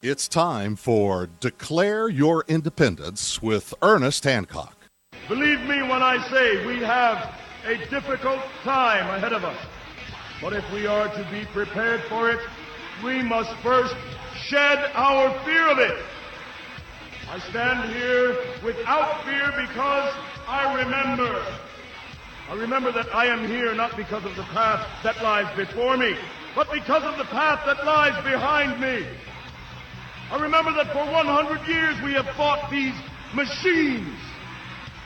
It's time for Declare Your Independence with Ernest Hancock. Believe me when I say we have a difficult time ahead of us. But if we are to be prepared for it, we must first shed our fear of it. I stand here without fear because I remember that I am here not because of the path that lies before me, but because of the path that lies behind me. I remember that for 100 years we have fought these machines.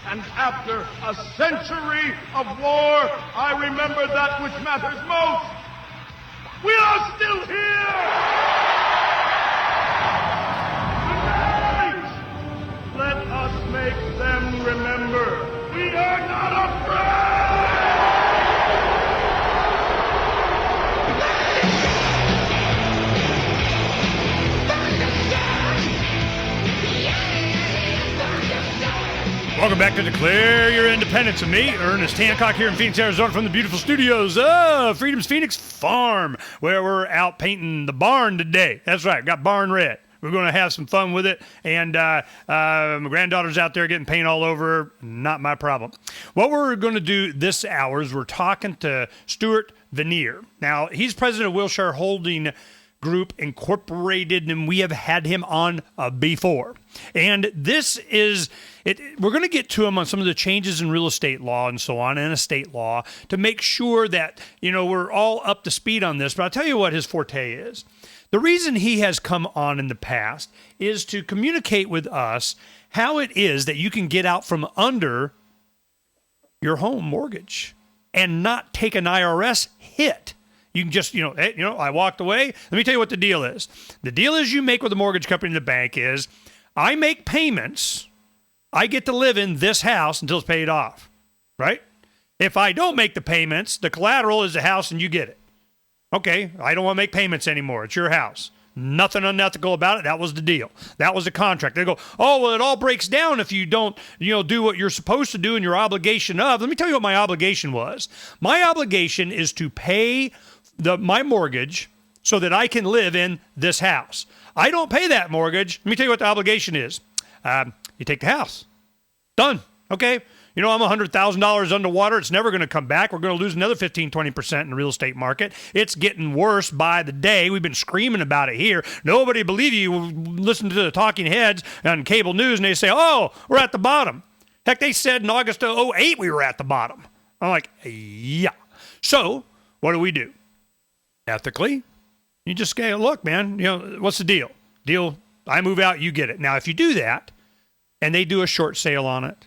And after a century of war, I remember that which matters most. We are still here! Tonight, let us make them remember we are not afraid! Welcome back to Declare Your Independence with me, Ernest Hancock, here in Phoenix, Arizona, from the beautiful studios of Freedom's Phoenix Farm, where we're out painting the barn today. That's right, got barn red. We're going to have some fun with it, and my granddaughter's out there getting paint all over her. Not my problem. What we're going to do this hour is we're talking to Stuart Vener. Now, he's president of Wilshire Holding Group Incorporated, and we have had him on before. And this is it. We're going to get to him on some of the changes in real estate law and so on, and estate law, to make sure that, we're all up to speed on this. But I'll tell you what his forte is. The reason he has come on in the past is to communicate with us how it is that you can get out from under your home mortgage and not take an IRS hit. You can just, I walked away. Let me tell you what the deal is. The deal is you make with the mortgage company and the bank is, I make payments, I get to live in this house until it's paid off, right? If I don't make the payments, the collateral is the house and you get it. Okay, I don't want to make payments anymore. It's your house. Nothing unethical about it. That was the deal. That was the contract. They go, oh, well, it all breaks down if you don't, do what you're supposed to do and your obligation of. Let me tell you what my obligation was. My obligation is to pay my mortgage so that I can live in this house. I don't pay that mortgage. Let me tell you what the obligation is. You take the house. Done. Okay. I'm $100,000 underwater. It's never going to come back. We're going to lose another 15, 20% in the real estate market. It's getting worse by the day. We've been screaming about it here. Nobody believe you. Listen to the talking heads on cable news, and they say, oh, we're at the bottom. Heck, they said in August of 2008 we were at the bottom. I'm like, yeah. So what do? Ethically, you just say, look, man, what's the deal? I move out, you get it. Now, if you do that, and they do a short sale on it,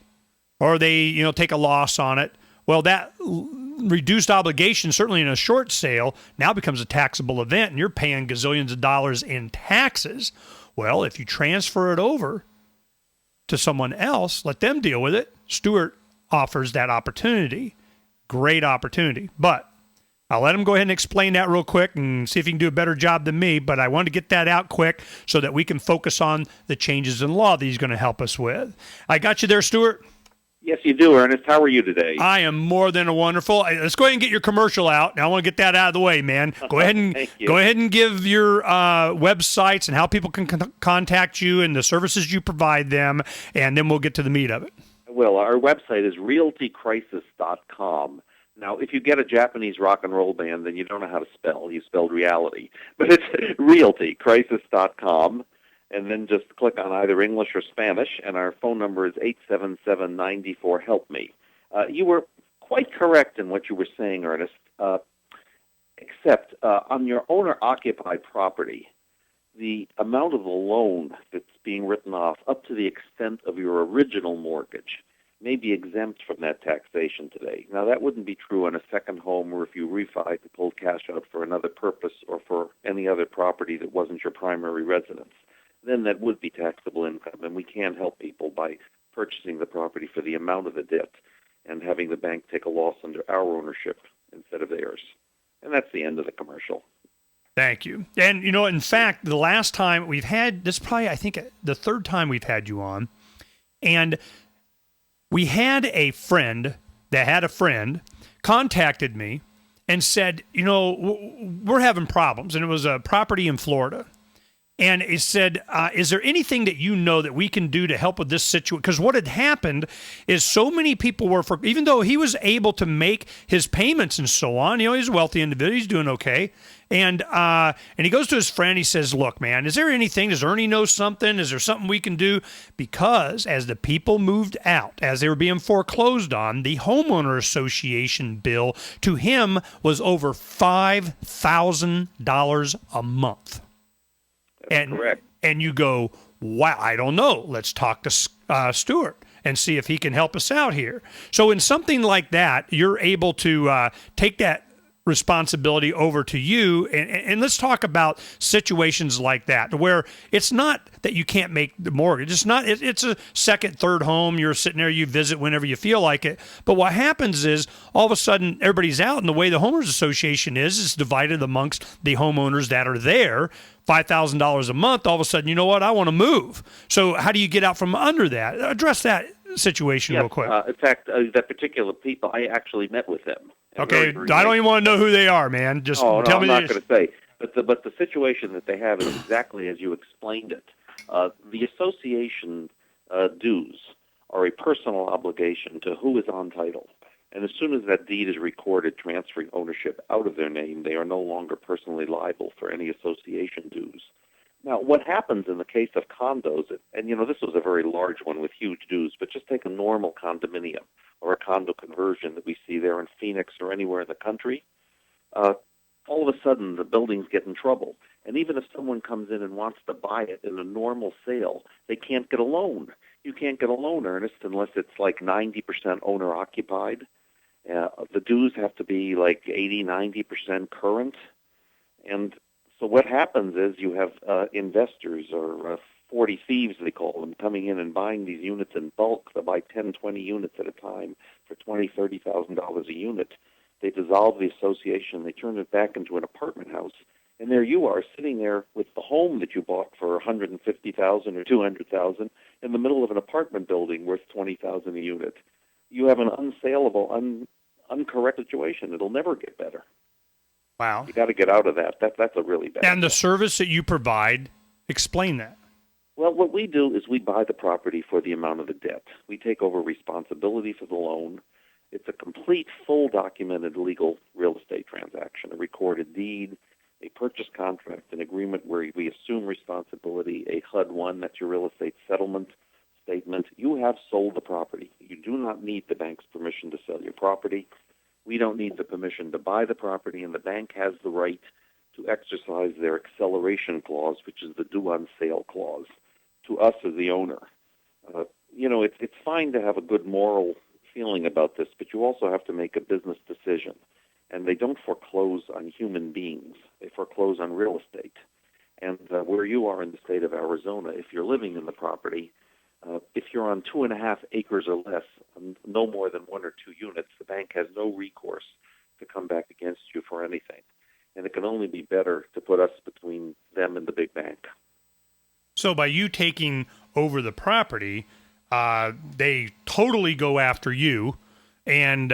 or they, take a loss on it, well, that reduced obligation, certainly in a short sale, now becomes a taxable event, and you're paying gazillions of dollars in taxes. Well, if you transfer it over to someone else, let them deal with it. Stuart offers that opportunity. Great opportunity. But I'll let him go ahead and explain that real quick and see if he can do a better job than me, but I want to get that out quick so that we can focus on the changes in law that he's going to help us with. I got you there, Stuart? Yes, you do, Ernest. How are you today? I am more than wonderful. Let's go ahead and get your commercial out. Now, I want to get that out of the way, man. Go ahead and give your websites and how people can contact you and the services you provide them, and then we'll get to the meat of it. Well, our website is realtycrisis.com. Now, if you get a Japanese rock and roll band, then you don't know how to spell. You spelled reality. But it's realtycrisis.com, and then just click on either English or Spanish, and our phone number is 877-94-HELP-ME. You were quite correct in what you were saying, Ernest, except on your owner-occupied property, the amount of the loan that's being written off up to the extent of your original mortgage may be exempt from that taxation today. Now, that wouldn't be true on a second home or if you refi to pull cash out for another purpose or for any other property that wasn't your primary residence. Then that would be taxable income, and we can help people by purchasing the property for the amount of the debt and having the bank take a loss under our ownership instead of theirs. And that's the end of the commercial. Thank you. And, in fact, the last time we've had, this is probably, I think, the third time we've had you on, and we had a friend that had a friend contacted me and said, we're having problems. And it was a property in Florida. And he said, is there anything that you know that we can do to help with this situation? Because what had happened is so many people were, even though he was able to make his payments and so on, he's a wealthy individual, he's doing okay. And he goes to his friend, he says, look, man, is there anything, does Ernie know something? Is there something we can do? Because as the people moved out, as they were being foreclosed on, the homeowner association bill to him was over $5,000 a month. That's correct. And you go, wow, I don't know. Let's talk to Stuart and see if he can help us out here. So in something like that, you're able to take that responsibility over to you. And let's talk about situations like that where it's not that you can't make the mortgage. It's a second, third home. You're sitting there, you visit whenever you feel like it. But what happens is all of a sudden everybody's out, and the way the homeowners association is divided amongst the homeowners that are there. $5,000 a month, all of a sudden, you know what, I want to move. So how do you get out from under that? Address that situation real quick. In fact, that particular people, I actually met with them. Okay, I don't even want to know who they are, man. Just tell me. I'm not going to say. But the situation that they have is exactly as you explained it. The association dues are a personal obligation to who is on title. And as soon as that deed is recorded transferring ownership out of their name, they are no longer personally liable for any association dues. Now, what happens in the case of condos, and this was a very large one with huge dues, but just take a normal condominium or a condo conversion that we see there in Phoenix or anywhere in the country, all of a sudden the buildings get in trouble. And even if someone comes in and wants to buy it in a normal sale, they can't get a loan. You can't get a loan, Ernest, unless it's like 90% owner-occupied. The dues have to be like 80, 90% current. And so what happens is you have investors, or 40 thieves, they call them, coming in and buying these units in bulk. They buy 10, 20 units at a time for $20,000, $30,000 a unit. They dissolve the association. They turn it back into an apartment house. And there you are, sitting there with the home that you bought for $150,000 or $200,000 in the middle of an apartment building worth $20,000 a unit. You have an unsaleable, uncorrect situation. It'll never get better. Wow. You got to get out of that. That's a really bad And the thing. service that you provide, explain that. Well, what we do is we buy the property for the amount of the debt. We take over responsibility for the loan. It's a complete, full documented legal real estate transaction, a recorded deed, a purchase contract, an agreement where we assume responsibility, a HUD-1, that's your real estate settlement statement. You have sold the property. You do not need the bank's permission to sell your property. We don't need the permission to buy the property, and the bank has the right to exercise their acceleration clause, which is the due on sale clause, to us as the owner. It's fine to have a good moral feeling about this, but you also have to make a business decision. And they don't foreclose on human beings. They foreclose on real estate. And where you are in the state of Arizona, if you're living in the property, if you're on 2.5 acres or less, no more than 1 or 2 units, the bank has no recourse to come back against you for anything. And it can only be better to put us between them and the big bank. So by you taking over the property, they totally go after you, and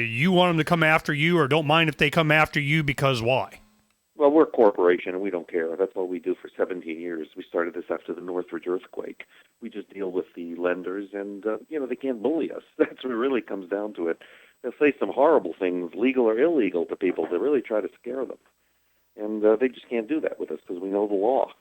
you want them to come after you, or don't mind if they come after you, because why? Well, we're a corporation, and we don't care. That's what we do for 17 years. We started this after the Northridge earthquake. We just deal with the lenders, and, they can't bully us. That's what it really comes down to it. They'll say some horrible things, legal or illegal, to people to really try to scare them. And they just can't do that with us because we know the law.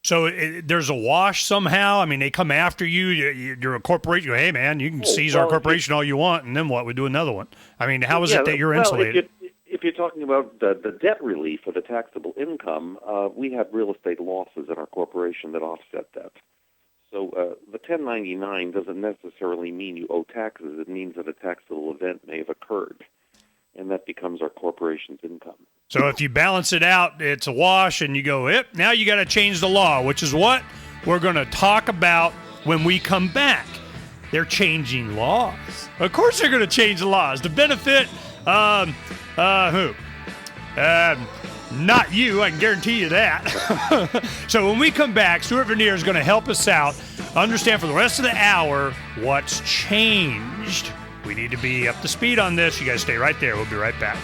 So there's a wash somehow? I mean, they come after you. You're a corporation. You go, hey, man, you can seize our corporation all you want, and then what? We do another one. I mean, how is it that you're insulated? If you're talking about the debt relief or the taxable income, we have real estate losses in our corporation that offset that. So the 1099 doesn't necessarily mean you owe taxes. It means that a taxable event may have occurred, and that becomes our corporation's income. So if you balance it out, it's a wash, and you go, yep, now you got to change the law, which is what we're going to talk about when we come back. They're changing laws. Of course they're going to change the laws to benefit, who? Not you, I can guarantee you that. So when we come back, Stuart Vener is going to help us out, understand for the rest of the hour what's changed. We need to be up to speed on this. You guys stay right there. We'll be right back.